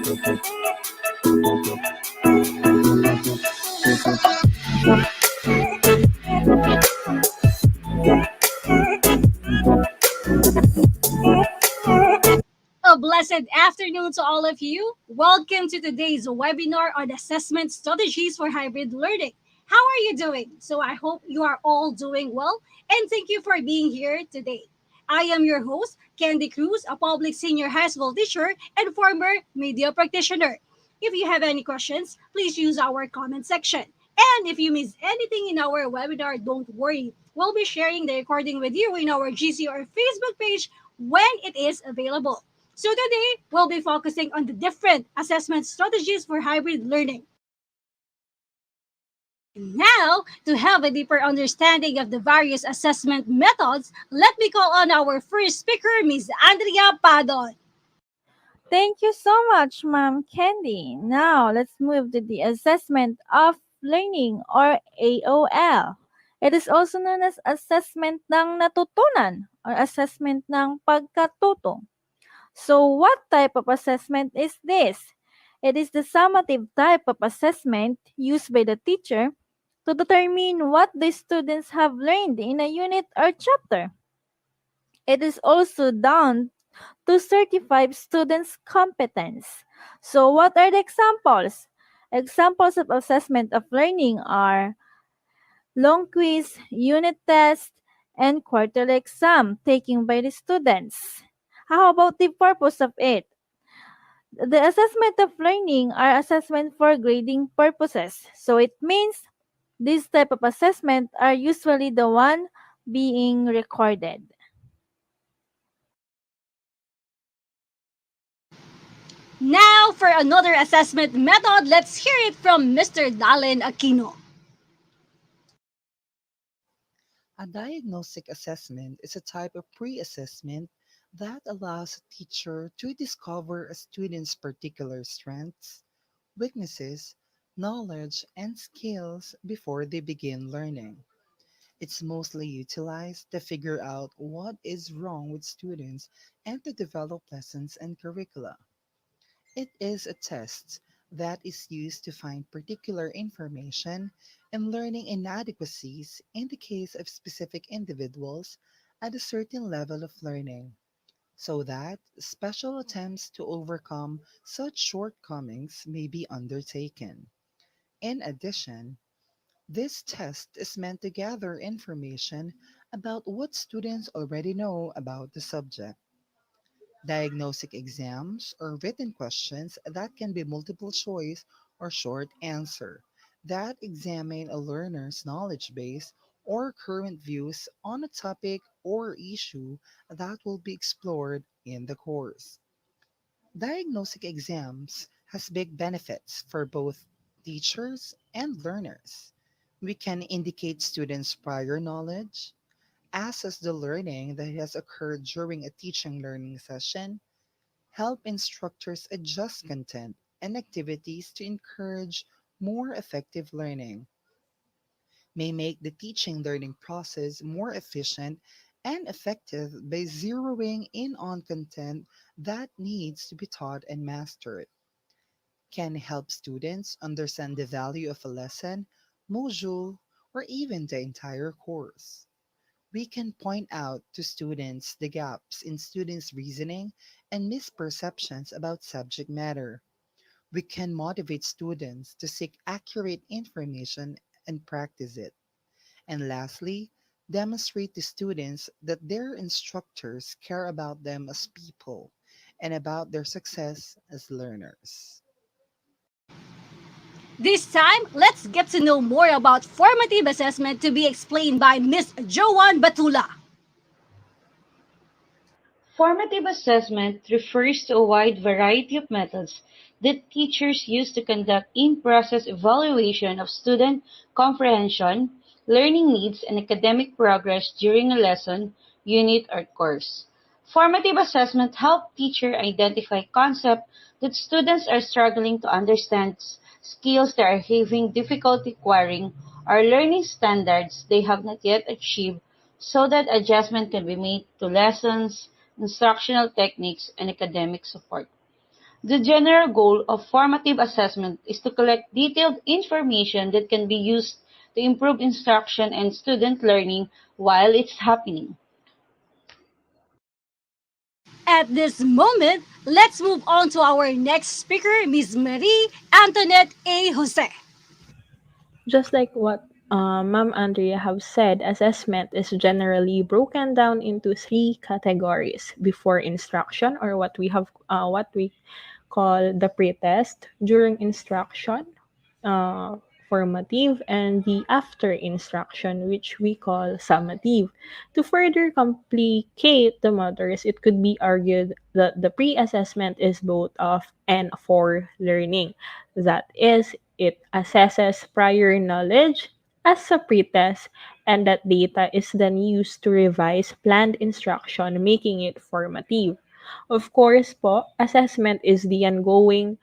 A blessed afternoon to all of you. Welcome to today's webinar on assessment strategies for hybrid learning. How are you doing? So I hope you are all doing well and thank you for being here today. I am your host, Candy Cruz, a public senior high school teacher and former media practitioner. If you have any questions, please use our comment section. And if you miss anything in our webinar, don't worry. We'll be sharing the recording with you in our GC or Facebook page when it is available. So today, we'll be focusing on the different assessment strategies for hybrid learning. Now, to have a deeper understanding of the various assessment methods, let me call on our first speaker, Ms. Andrea Padon. Thank you so much, Ma'am Candy. Now, let's move to the assessment of learning or AOL. It is also known as assessment ng natutunan or assessment ng pagkatuto. So, what type of assessment is this? It is the summative type of assessment used by the teacher to determine what the students have learned in a unit or chapter. It is also done to certify students' competence. So, what are the examples? Examples of assessment of learning are long quiz, unit test, and quarterly exam taken by the students. How about the purpose of it? The assessment of learning are assessment for grading purposes. So it means this type of assessment are usually the one being recorded. Now, for another assessment method, let's hear it from Mr. Dalen Aquino. A diagnostic assessment is a type of pre assessment that allows a teacher to discover a student's particular strengths, weaknesses, knowledge, and skills before they begin learning. It's mostly utilized to figure out what is wrong with students and to develop lessons and curricula. It is a test that is used to find particular information and learning inadequacies in the case of specific individuals at a certain level of learning, so that special attempts to overcome such shortcomings may be undertaken. In addition, this test is meant to gather information about what students already know about the subject. Diagnostic exams are written questions that can be multiple choice or short answer that examine a learner's knowledge base or current views on a topic or issue that will be explored in the course. Diagnostic exams has big benefits for both teachers and learners. We can indicate students' prior knowledge, assess the learning that has occurred during a teaching learning session, help instructors adjust content and activities to encourage more effective learning, may make the teaching learning process more efficient and effective by zeroing in on content that needs to be taught and mastered, can help students understand the value of a lesson, module, or even the entire course. We can point out to students the gaps in students' reasoning and misperceptions about subject matter. We can motivate students to seek accurate information and practice it. And lastly, demonstrate to students that their instructors care about them as people and about their success as learners. This time, let's get to know more about formative assessment to be explained by Ms. Joanne Batula. Formative assessment refers to a wide variety of methods that teachers use to conduct in-process evaluation of student comprehension, learning needs, and academic progress during a lesson, unit, or course. Formative assessment help teachers identify concepts that students are struggling to understand, skills they are having difficulty acquiring, or learning standards they have not yet achieved so that adjustment can be made to lessons, instructional techniques, and academic support. The general goal of formative assessment is to collect detailed information that can be used to improve instruction and student learning while it's happening. At this moment, let's move on to our next speaker, Ms. Marie Antoinette A. Jose. Just like what Ma'am Andrea have said, assessment is generally broken down into three categories: before instruction, or what we call the pretest; during instruction, uh, formative; and the after instruction, which we call summative. To further complicate the matters, it could be argued that the pre-assessment is both of and for learning. That is, it assesses prior knowledge as a pretest, and that data is then used to revise planned instruction, making it formative. Of course po, assessment is the ongoing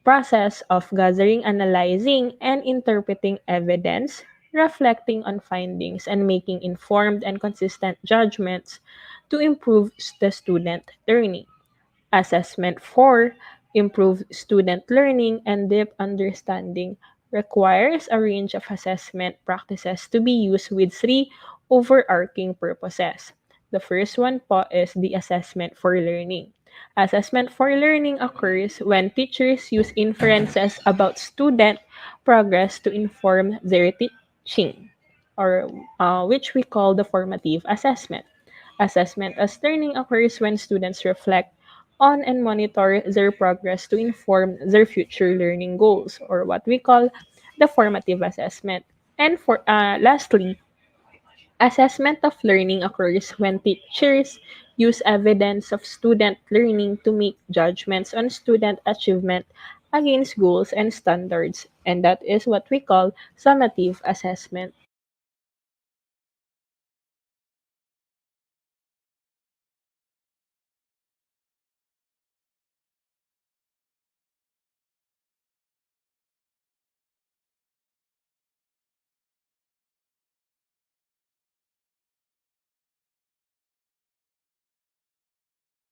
process of gathering, analyzing, and interpreting evidence, reflecting on findings, and making informed and consistent judgments to improve the student learning. Assessment for improved student learning and deep understanding requires a range of assessment practices to be used with three overarching purposes. The first one po is the assessment for learning. Assessment for learning occurs when teachers use inferences about student progress to inform their teaching, or which we call the formative assessment. Assessment as learning occurs when students reflect on and monitor their progress to inform their future learning goals, or what we call the formative assessment. And lastly, assessment of learning occurs when teachers use evidence of student learning to make judgments on student achievement against goals and standards, and that is what we call summative assessment.